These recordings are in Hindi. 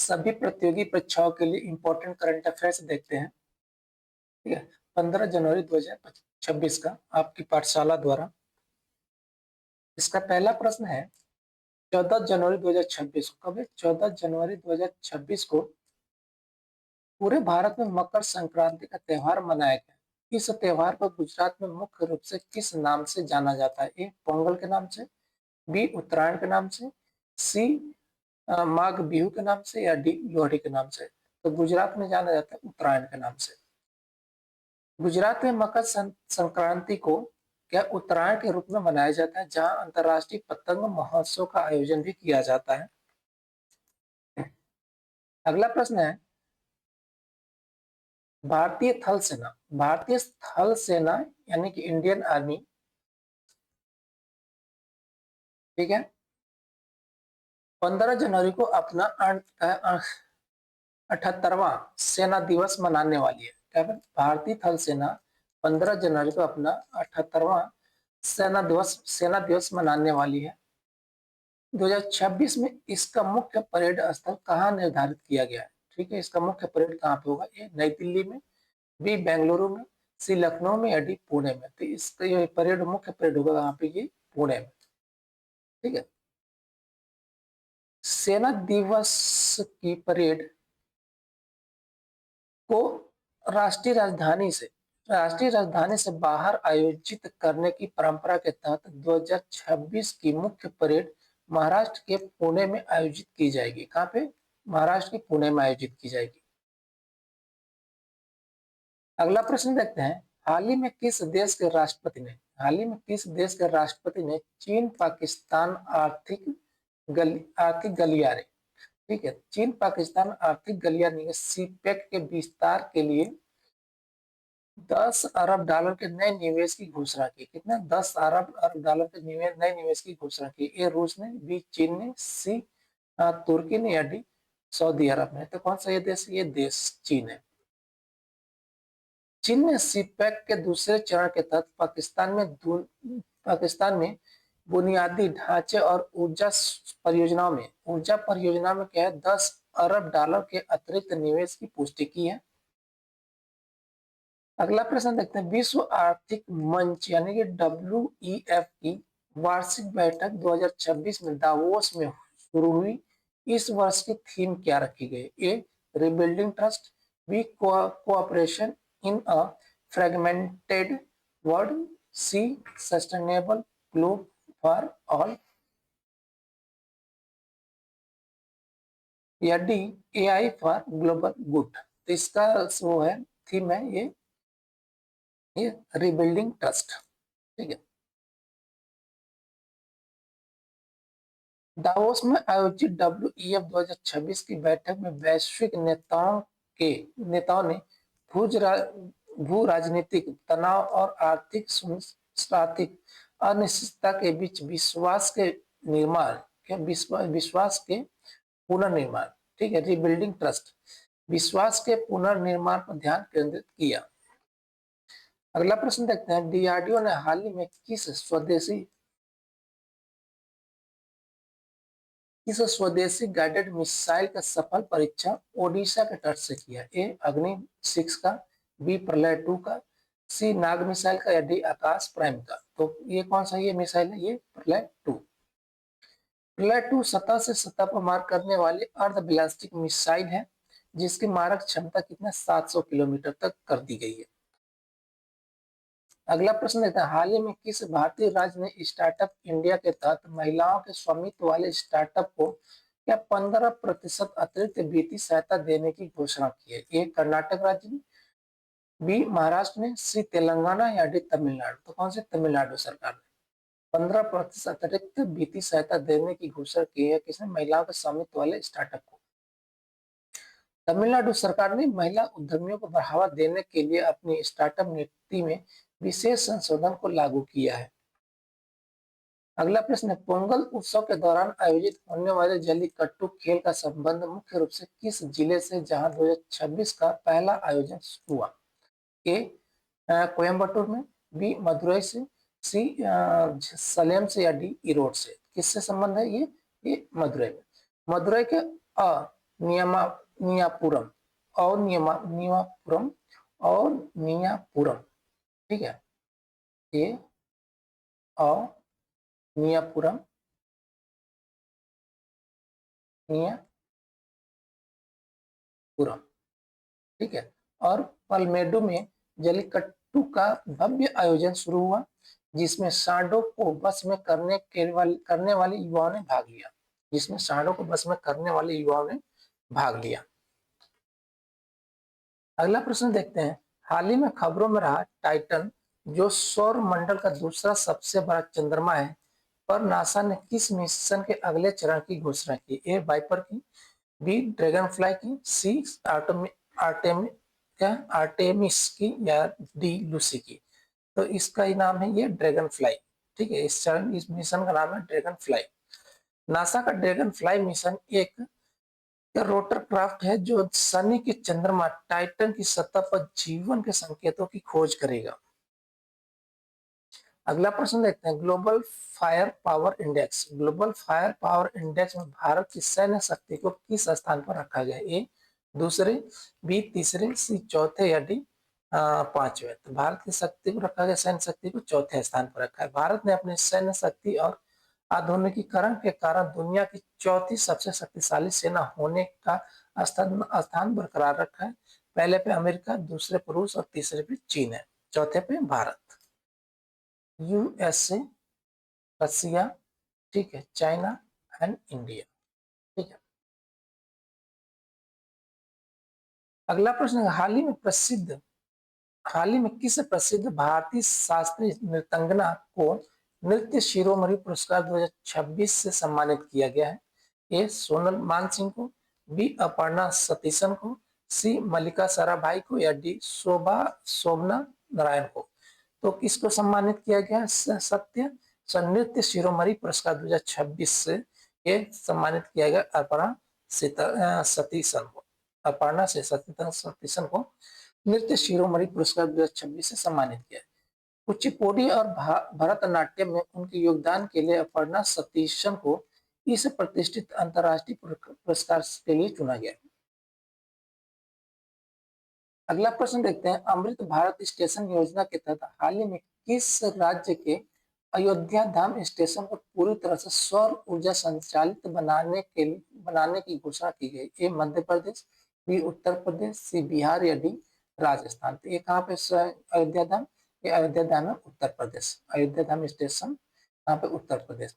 सभी प्रतियोगी परीक्षाओं के लिए इंपॉर्टेंट करंट अफेयर्स देखते हैं। ठीक है, 15 जनवरी 2026 का आपकी पाठशाला द्वारा। इसका पहला प्रश्न है 14 जनवरी 2026 को, कब है 14 जनवरी 2026 को पूरे भारत में मकर संक्रांति का त्योहार मनाया गया। इस त्योहार को गुजरात में मुख्य रूप से किस नाम से जाना जाता है? ए पोंगल के नाम से, बी उत्तरायण के नाम से, सी माघ बिहू के नाम से, या डी लोहड़ी के नाम से। तो गुजरात में जाना जाता है उत्तरायण के नाम से। गुजरात में मकर संक्रांति को क्या उत्तरायण के रूप में मनाया जाता है, जहां अंतर्राष्ट्रीय पतंग महोत्सव का आयोजन भी किया जाता है। अगला प्रश्न है भारतीय थल सेना यानी कि इंडियन आर्मी, ठीक है, 15 जनवरी को अपना 78वां सेना दिवस मनाने वाली है। क्या भारतीय थल सेना 15 जनवरी को अपना 78वां सेना दिवस मनाने वाली है। 2026 में इसका मुख्य परेड स्थल कहाँ निर्धारित किया गया है? ठीक है, इसका मुख्य परेड कहाँ पे होगा? ए नई दिल्ली में, बी बेंगलुरु में, सी लखनऊ में, या डी पुणे में। तो इसका ये परेड मुख्य परेड होगा यहाँ पे, ये पुणे में। ठीक है, सेना दिवस की परेड को राष्ट्रीय राजधानी से बाहर आयोजित करने की परंपरा के तहत 2026 की मुख्य परेड महाराष्ट्र के पुणे में आयोजित की जाएगी। कहाँ पे? महाराष्ट्र के पुणे में आयोजित की जाएगी। अगला प्रश्न देखते हैं, हाल ही में किस देश के राष्ट्रपति ने चीन पाकिस्तान आर्थिक गलियारे, ठीक है, चीन पाकिस्तान आर्थिक गलियारे सीपेक के विस्तार के लिए 10 अरब डॉलर के नए निवेश की घोषणा की? कितना? 10 अरब डॉलर के नए निवेश की घोषणा की। ए रूस ने, बी चीन ने, सी तुर्की ने, या डी सऊदी अरब ने। तो कौन सा ये देश? ये देश चीन है। चीन ने सीपेक के दूसरे चरण के तहत पाकिस्तान में बुनियादी ढांचे और ऊर्जा परियोजनाओं में क्या है 10 अरब डॉलर के अतिरिक्त निवेश की पुष्टि की है। अगला प्रश्न देखते हैं, विश्व आर्थिक मंच यानी कि WEF की वार्षिक बैठक 2026 में दावोस में शुरू हुई। इस वर्ष की थीम क्या रखी गई? A rebuilding trust, B cooperation in a fragmented world, C sustainable globe for all, या D AI for global good. तो इसका वो है थीम है ये रिबिल्डिंग ट्रस्ट। ठीक है, दावोस में आयोजित WEF 2026 की बैठक में वैश्विक नेताओं ने भू राजनीतिक तनाव और आर्थिक अनिश्चितता के बीच विश्वास के पुनर्निर्माण, ठीक है, रिबिल्डिंग ट्रस्ट, विश्वास के पुनर्निर्माण पर ध्यान केंद्रित किया। अगला प्रश्न देखते हैं, DRDO ने हाल ही में किस स्वदेशी गाइडेड मिसाइल का सफल परीक्षण ओडिशा के तट से किया? ए अग्नि 6 का, बी प्रलय 2 का, सी नाग मिसाइल का, या डी आकाश प्राइम का। तो ये कौन सा ये मिसाइल है? ये प्रलय 2। प्रलय 2 सतह से सतह पर मार करने वाली अर्ध बैलिस्टिक मिसाइल है, जिसकी मारक क्षमता कितना 700 किलोमीटर तक कर दी गई है। अगला प्रश्न देखते हैं, हाल ही में किस भारतीय राज्य ने स्टार्टअप इंडिया के तहत महिलाओं के स्वामित्व वाले स्टार्टअप को क्या 15% अतिरिक्त वित्तीय सहायता देने की घोषणा की है? ए कर्नाटक राज्य ने, बी महाराष्ट्र ने, सी तेलंगाना, या डी तमिलनाडु। तो कौन से? तमिलनाडु सरकार ने 15% अतिरिक्त वित्तीय सहायता देने की घोषणा की है। किसने? महिलाओं के स्वामित्व वाले स्टार्टअप को। तमिलनाडु सरकार ने महिला उद्यमियों को बढ़ावा देने के लिए अपनी स्टार्टअप नीति में विशेष संशोधन को लागू किया है। अगला प्रश्न है, पोंगल उत्सव के दौरान आयोजित होने वाले जल्लीकट्टू खेल का संबंध मुख्य रूप से किस जिले से, जहां 2026 का पहला आयोजन हुआ? ए कोयम्बटूर में, बी मदुरई से, सी सलेम से, या डी ईरोड से। किससे संबंध है ये मदुरई में। मदुरई के नियमा नियापुरम और नियापुरम और नियापुरम, ठीक है, ये और नियापुरम, नियापुरम, ठीक है। और पलमेडु में जल्लीकट्टू का भव्य आयोजन शुरू हुआ, जिसमें सांडों को बस में करने वाले युवाओं ने भाग लिया, जिसमें सांडों को बस में करने वाले युवाओं ने भाग लिया। अगला प्रश्न देखते हैं, हाल ही में खबरों में रहा टाइटन, जो सौर मंडल का दूसरा सबसे बड़ा चंद्रमा है, पर नासा ने किस मिशन के अगले चरण की घोषणा की? ए वाइपर की, बी ड्रैगन फ्लाई की, सी आर्टेमिस की, या डी लूसी की? तो इसका ही नाम है ये ड्रैगन फ्लाई, ठीक है। इस मिशन का नाम है ड्रैगन फ्लाई। नासा का ड्रैगन फ्लाई मिशन एक रोटर क्राफ्ट है जो शनि के चंद्रमा टाइटन की सतह पर जीवन के संकेतों की खोज करेगा। अगला प्रश्न देखते हैं, global fire power index, global fire power index में भारत की सैन्य शक्ति को किस स्थान पर रखा गया? ए दूसरे, बी तीसरे, सी चौथे, या डी पांचवे? तो भारत की शक्ति को रखा गया, सैन्य शक्ति को चौथे स्थान पर रखा है। भारत ने अपनी सैन्य शक्ति और आधुनिकीकरण के कारण दुनिया की चौथी सबसे शक्तिशाली सेना होने का स्थान बरकरार रखा है। पहले पे अमेरिका, दूसरे पे रूस और तीसरे पे चीन है, चौथे पे भारत। यूएसए, रसिया, ठीक है, चाइना एंड इंडिया, ठीक है। अगला प्रश्न, हाल ही में किस प्रसिद्ध भारतीय शास्त्रीय नृत्यांगना को नृत्य शिरोमणि पुरस्कार 2026 से सम्मानित किया गया है? ए सोनल मानसिंह को, बी अपर्णा सतीशन को, सी मल्लिका साराभाई को, या डी शोभना नारायण को? तो किसको सम्मानित किया गया? सत्य नृत्य शिरोमणि पुरस्कार 2026 से ये सम्मानित किया गया अपर्णा सतीशन को। अपर्णा से सतीशन को नृत्य शिरोमणि पुरस्कार 2026 से सम्मानित किया। कुचिपुड़ी और भरतनाट्यम में उनके योगदान के लिए अपर्णा सतीशन को इस प्रतिष्ठित अंतर्राष्ट्रीय पुरस्कार के लिए चुना गया। अगला प्रश्न देखते हैं, अमृत भारत स्टेशन योजना के तहत हाल ही में किस राज्य के अयोध्या धाम स्टेशन को पूरी तरह से सौर ऊर्जा संचालित बनाने की घोषणा की गई? ए मध्य प्रदेश, बी उत्तर प्रदेश, सी बिहार, या डी राजस्थान? तो ये कहाँ पे अयोध्या धाम? ये अयोध्या धाम है उत्तर प्रदेश। अयोध्या धाम स्टेशन कहाँ पे? उत्तर प्रदेश।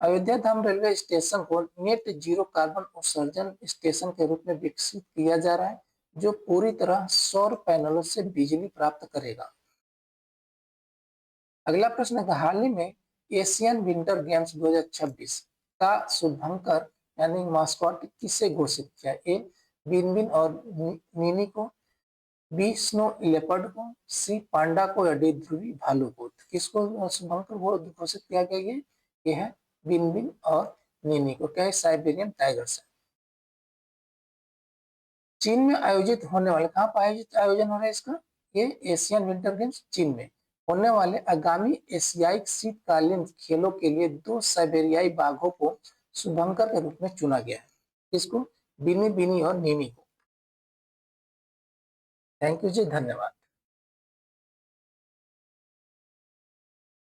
अयोध्या धाम रेलवे स्टेशन को नेट जीरो कार्बन उत्सर्जन स्टेशन के रूप में विकसित किया जा रहा है, जो पूरी तरह सौर पैनलों से बिजली प्राप्त करेगा। अगला प्रश्न है, हाल ही में एशियन विंटर गेम्स 2026 का शुभंकर यानी मास्कॉट किसे घोषित किया? ए बिनबिन और नीनी को, बी स्नो लेपर्ड को, सी पांडा को, या डी ध्रुवी भालू को? किसको शुभंकर घोषित किया गया? ये है बिनबिन और नीनी को। क्या है? Siberian tigers. चीन में आयोजित होने वाले, कहाँ पर आयोजन हो रहा है इसका? ये एशियन विंटर गेम्स चीन में होने वाले आगामी एशियाई शीतकालीन खेलों के लिए 2 साइबेरियाई बाघों को शुभंकर के रूप में चुना गया है। किसको? बिनी बिनी और नीनी को। थैंक यू जी, धन्यवाद।